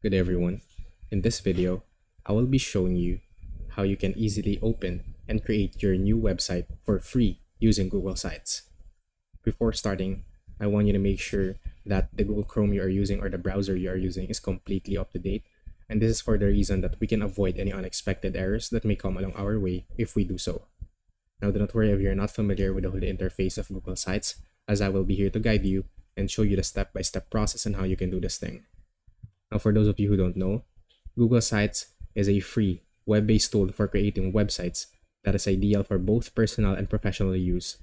Good day everyone. In this video, I will be showing you how you can easily open and create your new website for free using Google Sites. Before starting, I want you to make sure that the Google Chrome you are using or the browser you are using is completely up to date. And this is for the reason that we can avoid any unexpected errors that may come along our way if we do so. Now do not worry if you're not familiar with the whole interface of Google Sites, as I will be here to guide you and show you the step-by-step process on how you can do this thing. Now for those of you who don't know, Google Sites is a free web-based tool for creating websites that is ideal for both personal and professional use.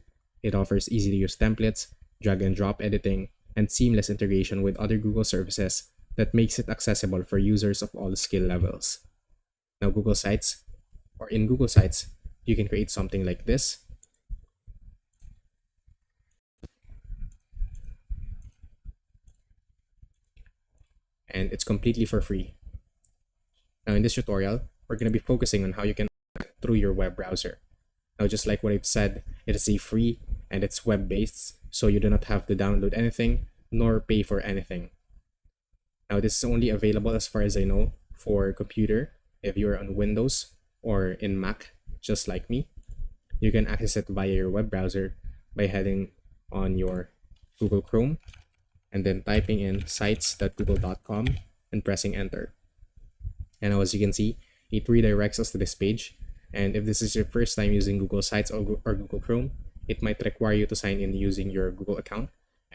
It offers easy-to-use templates, drag and drop editing, and seamless integration with other Google services that makes it accessible for users of all skill levels. Now in Google Sites, you can create something like this. And it's completely for free. Now in this tutorial, we're going to be focusing on how you can through your web browser. Now just like what I've said, it is a free and it's web-based, so you do not have to download anything nor pay for anything. Now this is only available, as far as I know, for computer. If you're on Windows or in Mac, just like me, you can access it via your web browser by heading on your Google Chrome and then typing in sites.google.com and pressing enter. And now as you can see, it redirects us to this page. And if this is your first time using Google Sites or Google Chrome, it might require you to sign in using your Google account.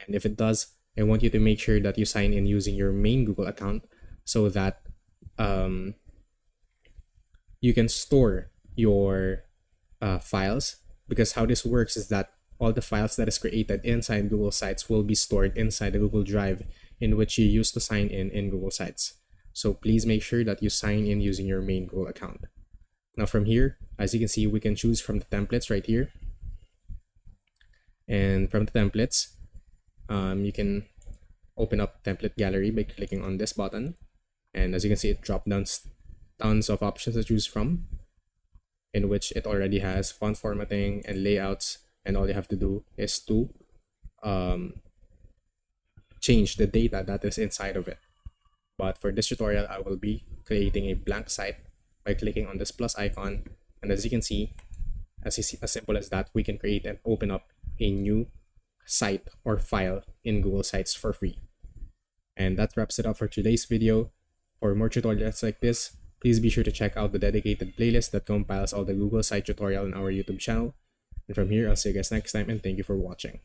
And if it does, I want you to make sure that you sign in using your main Google account so that you can store your files. Because how this works is that all the files that is created inside Google Sites will be stored inside the Google Drive in which you used to sign in Google Sites. So please make sure that you sign in using your main Google account. Now from here, as you can see, we can choose from the templates right here. And from the templates, you can open up template gallery by clicking on this button. And as you can see, it drops down tons of options to choose from, in which it already has font formatting and layouts. And all you have to do is to change the data that is inside of it. But for this tutorial, I will be creating a blank site by clicking on this plus icon. And as you can see, as simple as that, we can create and open up a new site or file in Google Sites for free. And that wraps it up for today's video. For more tutorials like this, please be sure to check out the dedicated playlist that compiles all the Google Site tutorial on our YouTube channel. And from here, I'll see you guys next time, and thank you for watching.